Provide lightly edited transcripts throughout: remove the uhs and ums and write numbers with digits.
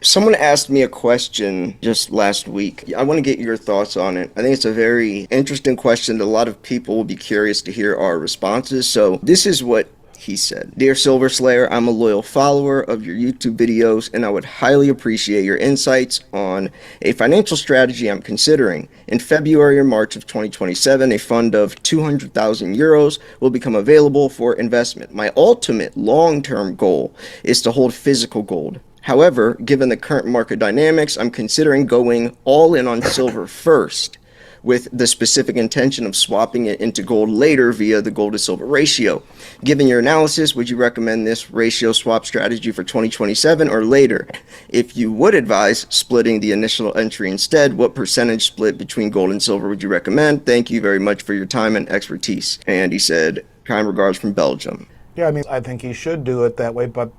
Someone asked me a question just last week. I want to get your thoughts on it. I think it's a very interesting question that a lot of people will be curious to hear our responses. So, this is what he said. Dear Silver Slayer, I'm a loyal follower of your YouTube videos, and I would highly appreciate your insights on a financial strategy I'm considering. In February or March of 2027, a fund of 200,000 euros will become available for investment. My ultimate long-term goal is to hold physical gold. However, given the current market dynamics, I'm considering going all in on silver first, with the specific intention of swapping it into gold later via the gold to silver ratio. Given your analysis, would you recommend this ratio swap strategy for 2027 or later? If you would advise splitting the initial entry instead, what percentage split between gold and silver would you recommend? Thank you very much for your time and expertise. And he said, kind regards from Belgium. Yeah, I mean, I think he should do it that way, but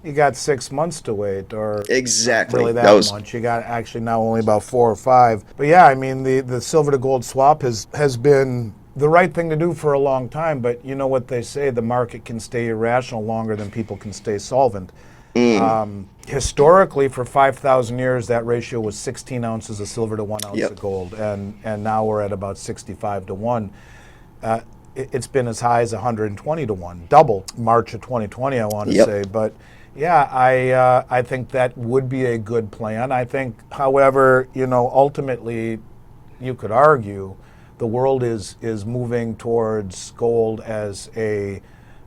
you got 6 months to wait, or Exactly. not really that much. You got actually now only about 4 or 5. But yeah, I mean, the silver to gold swap has been the right thing to do for a long time. But you know what they say: the market can stay irrational longer than people can stay solvent. Historically, for 5,000 years, that ratio was 16 ounces of silver to 1 ounce of gold, and now we're at about 65 to 1. It's been as high as 120 to 1, double March of 2020, I want to say. But yeah, I think that would be a good plan. I think, however, ultimately, you could argue the world is moving towards gold as a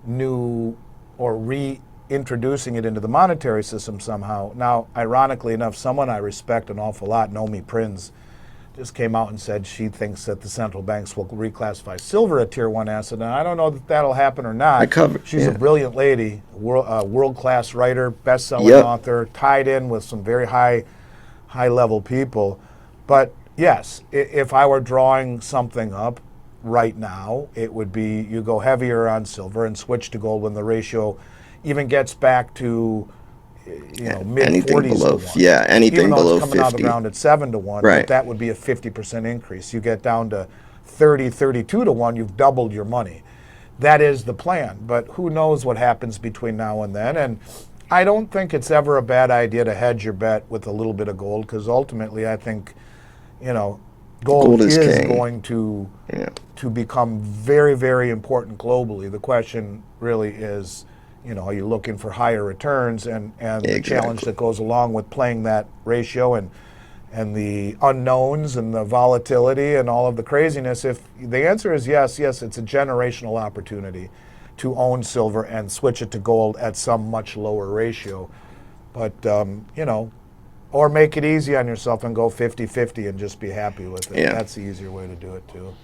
new, or reintroducing it into the monetary system somehow. Now, ironically enough, someone I respect an awful lot, Nomi Prinz, just came out and said she thinks that the central banks will reclassify silver a tier 1 asset. And I don't know that that'll happen or not. She's a brilliant lady, world-class writer, best-selling author, tied in with some very high-level people. But yes, if I were drawing something up right now, it would be you go heavier on silver and switch to gold when the ratio even gets back to mid 40s to 1. Yeah, anything even though below it's coming 50. out of the ground at 7 to 1, Right. but that would be a 50% increase. You get down to 30, 32 to 1, you've doubled your money. That is the plan, but who knows what happens between now and then. And I don't think it's ever a bad idea to hedge your bet with a little bit of gold, because ultimately I think, gold is going to become very, very important globally. The question really is, are you looking for higher returns, and the challenge that goes along with playing that ratio and the unknowns and the volatility and all of the craziness? If the answer is yes, it's a generational opportunity to own silver and switch it to gold at some much lower ratio. But, or make it easy on yourself and go 50-50 and just be happy with it. That's the easier way to do it too.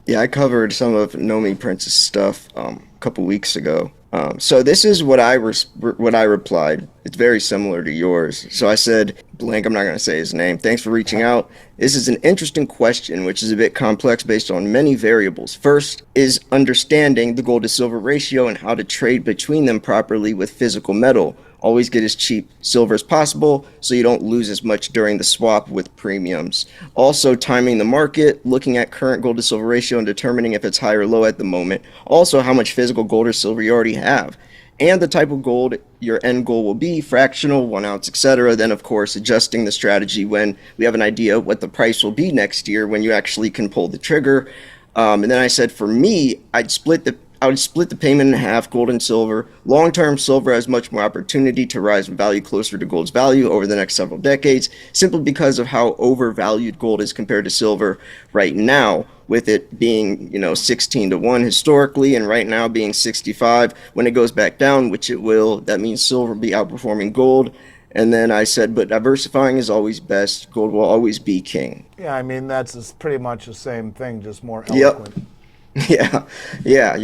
Yeah, I covered some of Nomi Prince's stuff a couple weeks ago. So this is what I replied. It's very similar to yours. So I said, blank, I'm not going to say his name. Thanks for reaching out. This is an interesting question, which is a bit complex based on many variables. First is understanding the gold to silver ratio and how to trade between them properly with physical metal. Always get as cheap silver as possible so you don't lose as much during the swap with premiums. Also, timing the market, looking at current gold to silver ratio and determining if it's high or low at the moment. Also, how much physical gold or silver you already have. And the type of gold your end goal will be, fractional, 1 ounce, etc. Then, of course, adjusting the strategy when we have an idea what the price will be next year when you actually can pull the trigger. And then I said, for me, I would split the payment in half, gold and silver. Long-term, silver has much more opportunity to rise in value closer to gold's value over the next several decades, simply because of how overvalued gold is compared to silver right now, with it being, 16 to 1 historically, and right now being 65. When it goes back down, which it will, that means silver will be outperforming gold. And then I said, but diversifying is always best. Gold will always be king. Yeah, I mean, that's pretty much the same thing, just more eloquent. Yep. Yeah,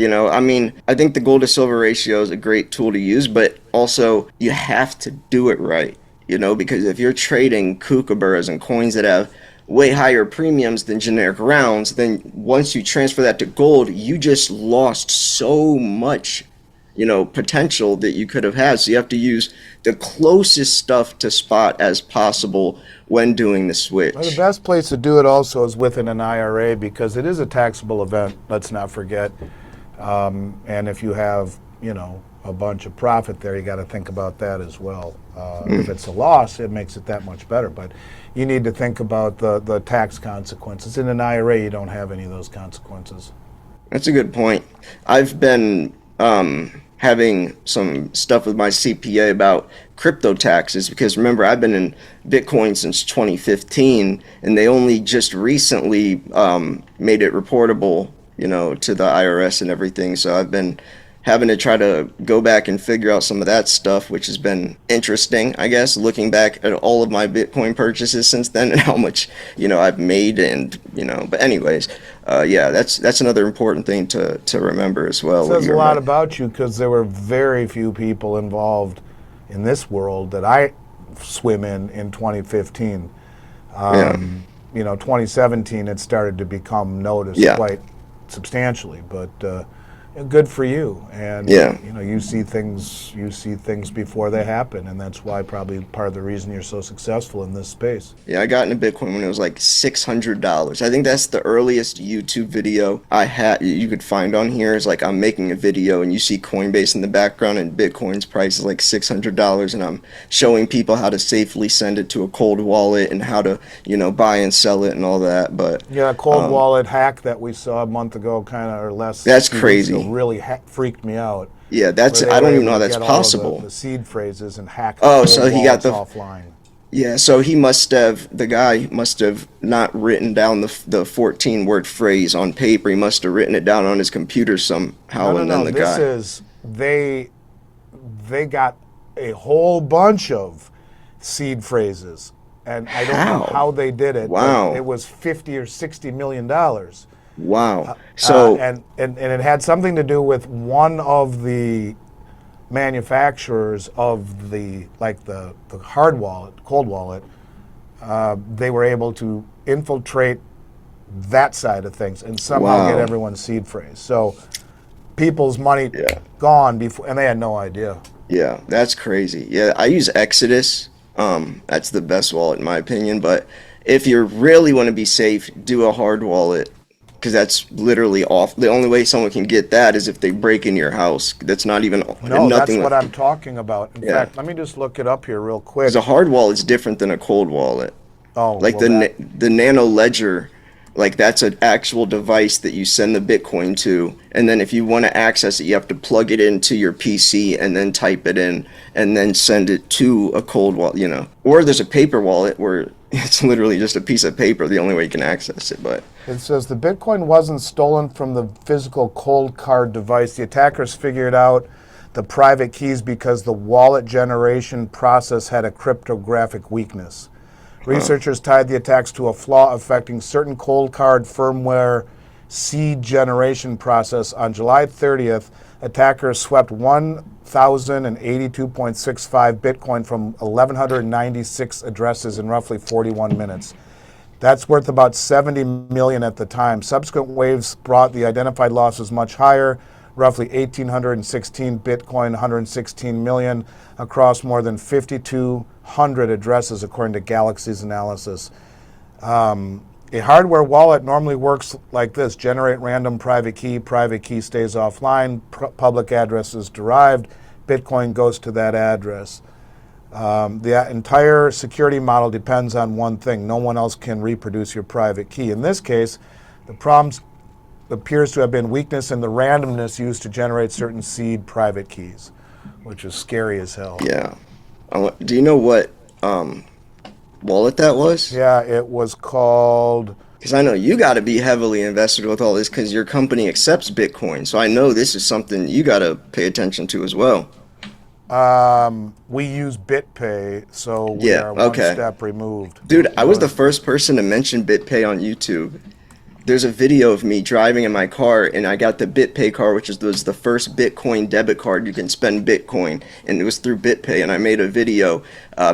I think the gold to silver ratio is a great tool to use, but also you have to do it right, because if you're trading kookaburras and coins that have way higher premiums than generic rounds, then once you transfer that to gold, you just lost so much, potential that you could have had. So you have to use the closest stuff to spot as possible when doing the switch. Well, the best place to do it also is within an IRA, because it is a taxable event, let's not forget. And if you have, a bunch of profit there, you got to think about that as well. If it's a loss, it makes it that much better. But you need to think about the tax consequences. In an IRA, you don't have any of those consequences. That's a good point. I've been having some stuff with my CPA about crypto taxes because remember, I've been in Bitcoin since 2015, and they only just recently made it reportable, to the IRS and everything. So I've been having to try to go back and figure out some of that stuff, which has been interesting, I guess, looking back at all of my Bitcoin purchases since then and how much, I've made and, but anyways, yeah, that's another important thing to remember as well. It says a lot about you because there were very few people involved in this world that I swim in 2015. 2017 it started to become noticed quite substantially, but good for you. And you see things before they happen, and that's why probably part of the reason you're so successful in this space. Yeah, I got into Bitcoin when it was like $600. I think that's the earliest YouTube video I had you could find on here. Is like I'm making a video and you see Coinbase in the background and Bitcoin's price is like $600, and I'm showing people how to safely send it to a cold wallet and how to buy and sell it and all that. But yeah, cold wallet hack that we saw a month ago, kind of or less. That's crazy. Really freaked me out. Yeah, I don't even know how that's possible. The seed phrases and hack. Oh, so he got the offline. Yeah, so the guy must have not written down the 14-word phrase on paper. He must have written it down on his computer somehow. They got a whole bunch of seed phrases, and I don't know how they did it. Wow, it was $50 or $60 million. Wow. So and it had something to do with one of the manufacturers of the hard wallet, cold wallet. They were able to infiltrate that side of things and somehow get everyone's seed phrase. So people's money gone before, and they had no idea. Yeah, that's crazy. Yeah, I use Exodus. That's the best wallet in my opinion. But if you really want to be safe, do a hard wallet. Because that's literally off. The only way someone can get that is if they break in your house. That's not even nothing. That's what I'm talking about. In fact, let me just look it up here real quick. Because a hard wallet is different than a cold wallet. Oh, like the Nano Ledger, like that's an actual device that you send the Bitcoin to, and then if you want to access it, you have to plug it into your PC and then type it in, and then send it to a cold wallet. Or there's a paper wallet where it's literally just a piece of paper, the only way you can access it. But it says the Bitcoin wasn't stolen from the physical cold card device. The attackers figured out the private keys because the wallet generation process had a cryptographic weakness. Researchers tied the attacks to a flaw affecting certain cold card firmware seed generation process. On July 30th, attackers swept 1,082.65 Bitcoin from 1,196 addresses in roughly 41 minutes. That's worth about $70 million at the time. Subsequent waves brought the identified losses much higher, roughly 1,816 Bitcoin, 116 million across more than 5,200 addresses, according to Galaxy's analysis. A hardware wallet normally works like this: generate random private key stays offline, public address is derived, Bitcoin goes to that address. The entire security model depends on one thing: no one else can reproduce your private key. In this case, the problem appears to have been weakness in the randomness used to generate certain seed private keys, which is scary as hell. Yeah. Do you know what wallet that was? Yeah, it was called... Because I know you got to be heavily invested with all this because your company accepts Bitcoin. So I know this is something you got to pay attention to as well. We use BitPay, so we are one step removed. Dude, I was the first person to mention BitPay on YouTube. There's a video of me driving in my car, and I got the BitPay card, which was the first Bitcoin debit card you can spend Bitcoin, and it was through BitPay, and I made a video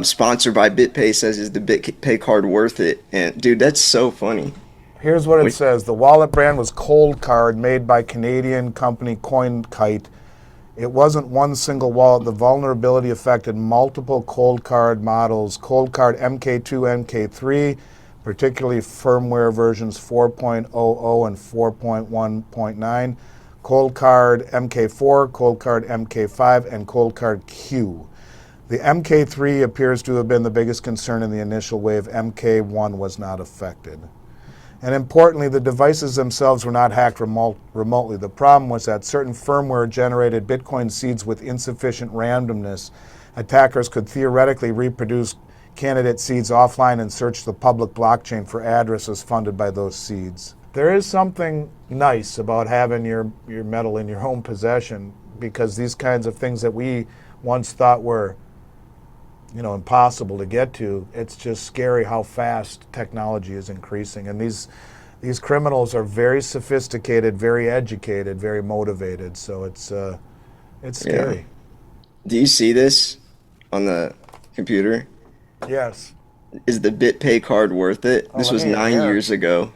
sponsored by BitPay. Says, is the BitPay card worth it? And dude, that's so funny. Here's what it says. The wallet brand was Cold Card, made by Canadian company CoinKite. It wasn't one single wallet. The vulnerability affected multiple Cold Card models: Cold Card MK2, MK3, particularly firmware versions 4.00 and 4.1.9. Cold Card MK4, Cold Card MK5, and Cold Card Q. The MK3 appears to have been the biggest concern in the initial wave. MK1 was not affected. And importantly, the devices themselves were not hacked remotely. The problem was that certain firmware generated Bitcoin seeds with insufficient randomness. Attackers could theoretically reproduce candidate seeds offline and search the public blockchain for addresses funded by those seeds. There is something nice about having your metal in your own possession, because these kinds of things that we once thought were impossible to get to, it's just scary how fast technology is increasing. And these criminals are very sophisticated, very educated, very motivated. So it's scary. Yeah. Do you see this on the computer? Yes. Is the BitPay card worth it? Oh, This let was me- 9 years ago.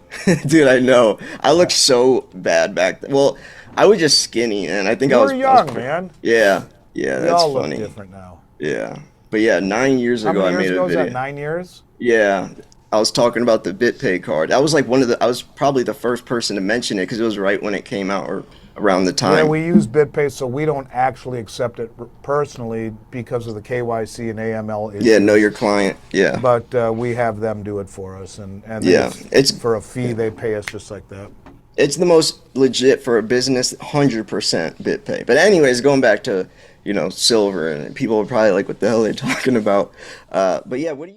Dude, I know. I looked so bad back then. Well, I was just skinny, and I think You I was were I young, was man. Yeah. We That's all look funny. different now. Yeah. But yeah, 9 years How ago many I years made ago a was that? video. 9 years? Yeah. I was talking about the BitPay card. That was like I was probably the first person to mention it because it was right when it came out or around the Yeah, time. we use BitPay, so we don't actually accept it personally because of the KYC and AML issues. Yeah, know your client. Yeah. But we have them do it for us, and Yeah. It's for a fee they pay us just like that. it's the most legit for a business, 100% BitPay. But anyways, going back to, silver, and people are probably like, what the hell are they talking about? But yeah, what do you